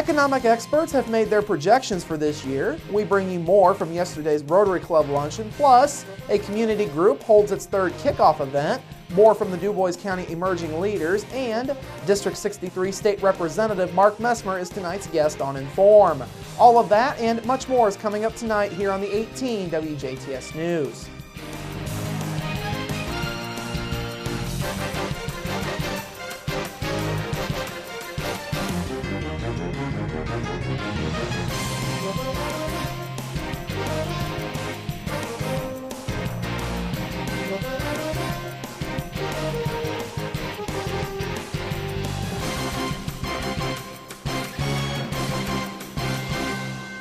Economic experts have made their projections for this year. We bring you more from yesterday's Rotary Club luncheon, plus a community group holds its third kickoff event, more from the DuBois County emerging leaders, and District 63 State Representative Mark Messmer is tonight's guest on Inform. All of that and much more is coming up tonight here on the 18 WJTS News.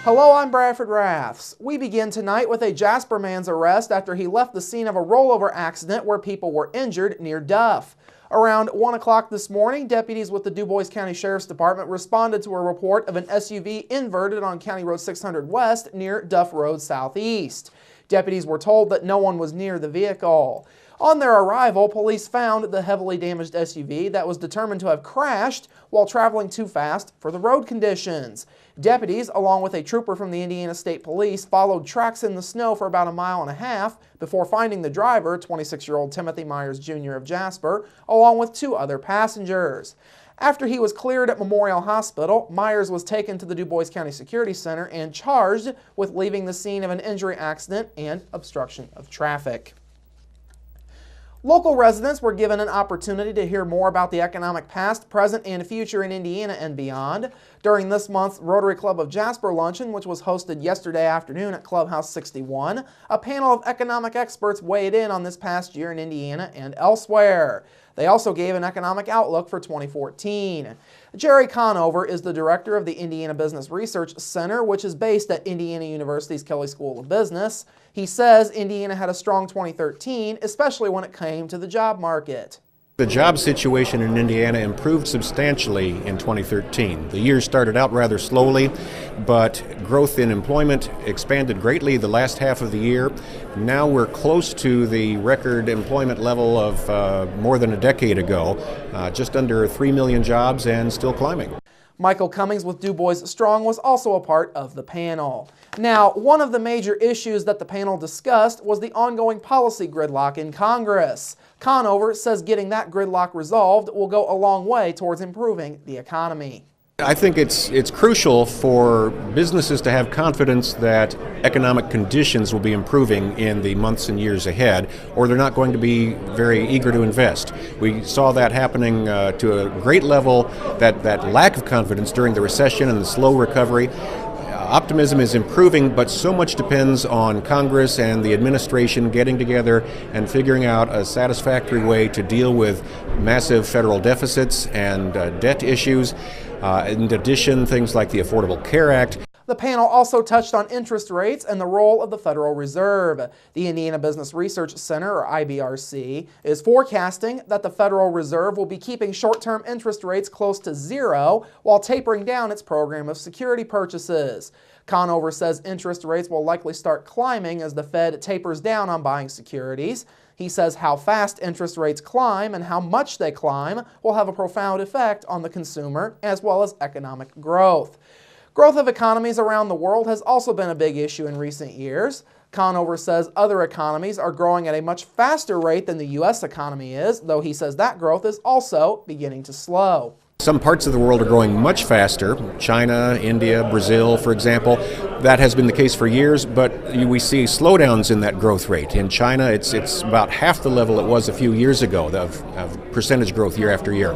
Hello, I'm Bradford Raths. We begin tonight with a Jasper man's arrest after he left the scene of a rollover accident where people were injured near Duff. Around 1 o'clock this morning, deputies with the DuBois County Sheriff's Department responded to a report of an SUV inverted on County Road 600 West near Duff Road Southeast. Deputies were told that no one was near the vehicle. On their arrival, police found the heavily damaged SUV that was determined to have crashed while traveling too fast for the road conditions. Deputies, along with a trooper from the Indiana State Police, followed tracks in the snow for about a mile and a half before finding the driver, 26-year-old Timothy Myers Jr. of Jasper, along with 2 other passengers. After he was cleared at Memorial Hospital, Myers was taken to the DuBois County Security Center and charged with leaving the scene of an injury accident and obstruction of traffic. Local residents were given an opportunity to hear more about the economic past, present, and future in Indiana and beyond during this month's Rotary Club of Jasper luncheon, which was hosted yesterday afternoon at Clubhouse 61. A panel of economic experts weighed in on this past year in Indiana and elsewhere. They also gave an economic outlook for 2014. Jerry Conover is the director of the Indiana Business Research Center, which is based at Indiana University's Kelley School of Business. He says Indiana had a strong 2013, especially when it came to the job market. The job situation in Indiana improved substantially in 2013. The year started out rather slowly, but growth in employment expanded greatly the last half of the year. Now we're close to the record employment level of more than a decade ago, just under 3 million jobs and still climbing. Michael Cummings with DuBois Strong was also a part of the panel. Now, one of the major issues that the panel discussed was the ongoing policy gridlock in Congress. Conover says getting that gridlock resolved will go a long way towards improving the economy. I think it's crucial for businesses to have confidence that economic conditions will be improving in the months and years ahead, or they're not going to be very eager to invest. We saw that happening to a great level, that lack of confidence during the recession and the slow recovery. Optimism is improving, but so much depends on Congress and the administration getting together and figuring out a satisfactory way to deal with massive federal deficits and debt issues. In addition, things like the Affordable Care Act. The panel also touched on interest rates and the role of the Federal Reserve. The Indiana Business Research Center, or IBRC, is forecasting that the Federal Reserve will be keeping short-term interest rates close to zero while tapering down its program of security purchases. Conover says interest rates will likely start climbing as the Fed tapers down on buying securities. He says how fast interest rates climb and how much they climb will have a profound effect on the consumer as well as economic growth. Growth of economies around the world has also been a big issue in recent years. Conover says other economies are growing at a much faster rate than the U.S. economy is, though he says that growth is also beginning to slow. Some parts of the world are growing much faster. China, India, Brazil, for example. That has been the case for years, but we see slowdowns in that growth rate. In China, it's about half the level it was a few years ago of percentage growth year after year.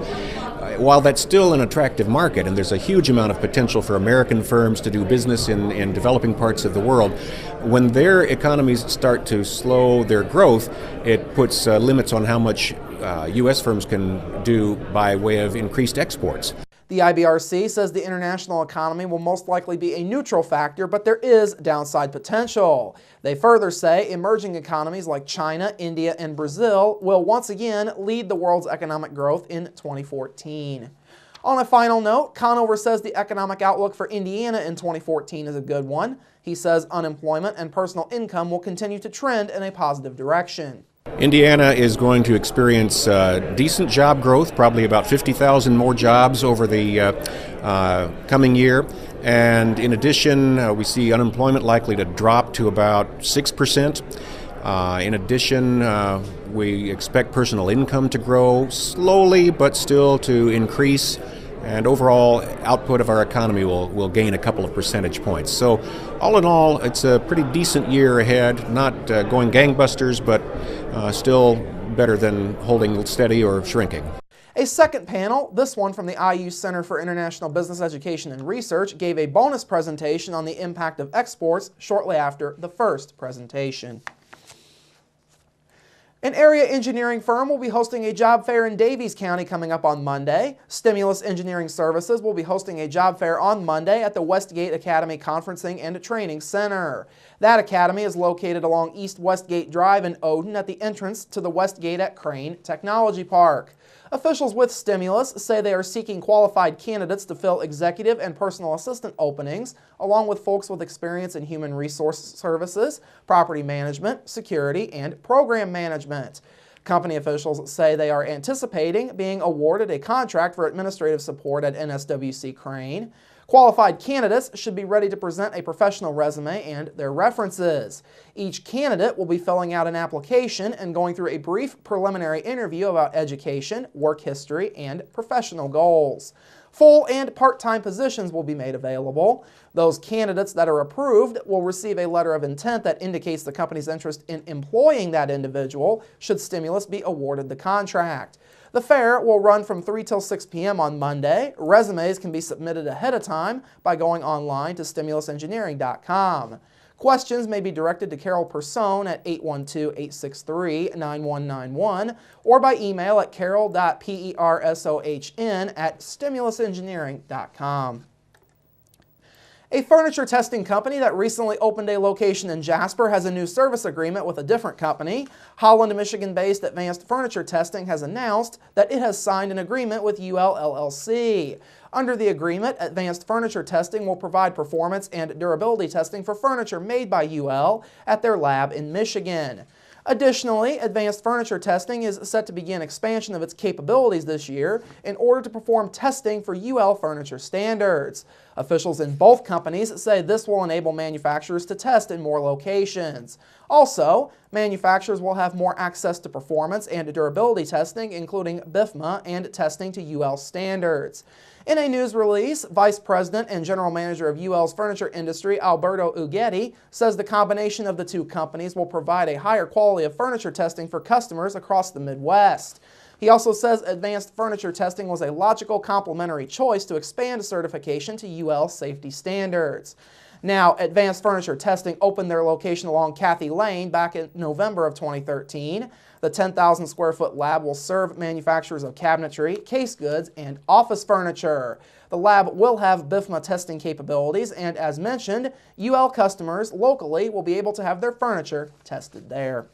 While that's still an attractive market, and there's a huge amount of potential for American firms to do business in developing parts of the world, when their economies start to slow their growth, it puts limits on how much U.S. firms can do by way of increased exports. The IBRC says the international economy will most likely be a neutral factor, but there is downside potential. They further say emerging economies like China, India, and Brazil will once again lead the world's economic growth in 2014. On a final note, Conover says the economic outlook for Indiana in 2014 is a good one. He says unemployment and personal income will continue to trend in a positive direction. Indiana is going to experience decent job growth, probably about 50,000 more jobs over the coming year. And in addition, we see unemployment likely to drop to about 6%. In addition, we expect personal income to grow slowly but still to increase. And overall output of our economy will gain a couple of percentage points. So all in all, it's a pretty decent year ahead, not going gangbusters, but still better than holding steady or shrinking. A second panel, this one from the IU Center for International Business Education and Research, gave a bonus presentation on the impact of exports shortly after the first presentation. An area engineering firm will be hosting a job fair in Davies County coming up on Monday. Stimulus Engineering Services will be hosting a job fair on Monday at the Westgate Academy Conferencing and Training Center. That academy is located along East Westgate Drive in Odin at the entrance to the Westgate at Crane Technology Park. Officials with Stimulus say they are seeking qualified candidates to fill executive and personal assistant openings, along with folks with experience in human resource services, property management, security, and program management. Company officials say they are anticipating being awarded a contract for administrative support at NSWC Crane. Qualified candidates should be ready to present a professional resume and their references. Each candidate will be filling out an application and going through a brief preliminary interview about education, work history, and professional goals. Full and part-time positions will be made available. Those candidates that are approved will receive a letter of intent that indicates the company's interest in employing that individual should Stimulus be awarded the contract. The fair will run from 3 till 6 p.m. on Monday. Resumes can be submitted ahead of time by going online to stimulusengineering.com. Questions may be directed to Carol Persone at 812-863-9191 or by email at carol.persohn@stimulusengineering.com. A furniture testing company that recently opened a location in Jasper has a new service agreement with a different company. Holland, Michigan-based Advanced Furniture Testing has announced that it has signed an agreement with UL LLC. Under the agreement, Advanced Furniture Testing will provide performance and durability testing for furniture made by UL at their lab in Michigan. Additionally, Advanced Furniture Testing is set to begin expansion of its capabilities this year in order to perform testing for UL furniture standards. Officials in both companies say this will enable manufacturers to test in more locations. Also, manufacturers will have more access to performance and durability testing, including BIFMA and testing to UL standards. In a news release, Vice President and General Manager of UL's furniture industry, Alberto Ughetti, says the combination of the two companies will provide a higher quality of furniture testing for customers across the Midwest. He also says Advanced Furniture Testing was a logical complementary choice to expand certification to UL safety standards. Now, Advanced Furniture Testing opened their location along Cathy Lane back in November of 2013. The 10,000 square foot lab will serve manufacturers of cabinetry, case goods, and office furniture. The lab will have BIFMA testing capabilities, and as mentioned, UL customers locally will be able to have their furniture tested there.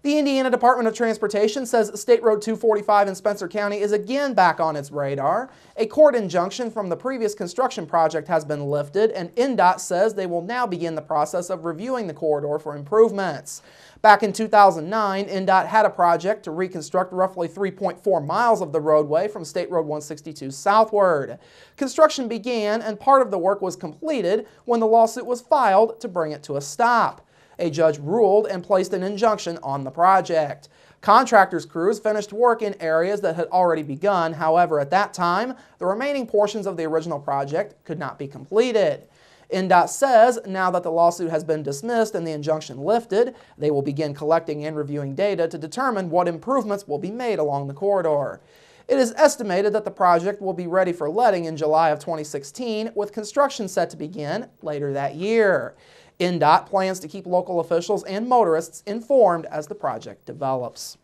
The Indiana Department of Transportation says State Road 245 in Spencer County is again back on its radar. A court injunction from the previous construction project has been lifted, and INDOT says they will now begin the process of reviewing the corridor for improvements. Back in 2009, INDOT had a project to reconstruct roughly 3.4 miles of the roadway from State Road 162 southward. Construction began, and part of the work was completed when the lawsuit was filed to bring it to a stop. A judge ruled and placed an injunction on the project. Contractors' crews finished work in areas that had already begun. However, at that time, the remaining portions of the original project could not be completed. INDOT says now that the lawsuit has been dismissed and the injunction lifted, they will begin collecting and reviewing data to determine what improvements will be made along the corridor. It is estimated that the project will be ready for letting in July of 2016, with construction set to begin later that year. INDOT plans to keep local officials and motorists informed as the project develops.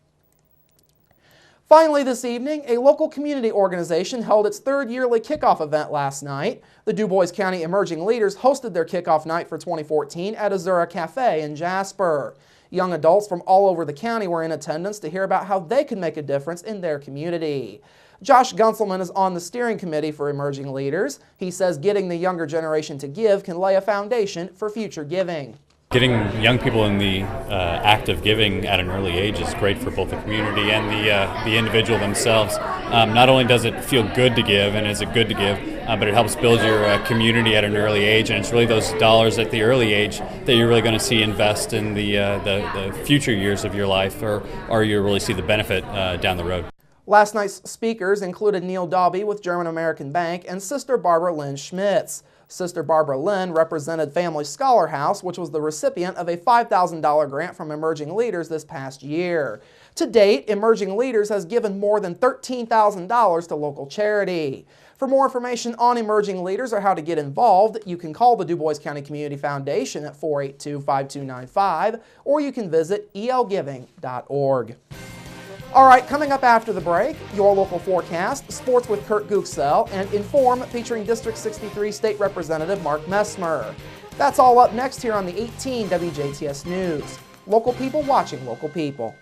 Finally this evening, a local community organization held its third yearly kickoff event last night. The DuBois County Emerging Leaders hosted their kickoff night for 2014 at Azura Cafe in Jasper. Young adults from all over the county were in attendance to hear about how they could make a difference in their community. Josh Gunselman is on the steering committee for Emerging Leaders. He says getting the younger generation to give can lay a foundation for future giving. Getting young people in the act of giving at an early age is great for both the community and the individual themselves. Not only does it feel good to give, and is it good to give, but it helps build your community at an early age, and it's really those dollars at the early age that you're really going to see invest in the future years of your life, or you really see the benefit down the road. Last night's speakers included Neil Daube with German American Bank and Sister Barbara Lynn Schmitz. Sister Barbara Lynn represented Family Scholar House, which was the recipient of a $5,000 grant from Emerging Leaders this past year. To date, Emerging Leaders has given more than $13,000 to local charity. For more information on Emerging Leaders or how to get involved, you can call the Du Bois County Community Foundation at 482-5295, or you can visit elgiving.org. All right, coming up after the break, your local forecast, sports with Kurt Guxell, and Inform featuring District 63 State Representative Mark Messmer. That's all up next here on the 18 WJTS News. Local people watching local people.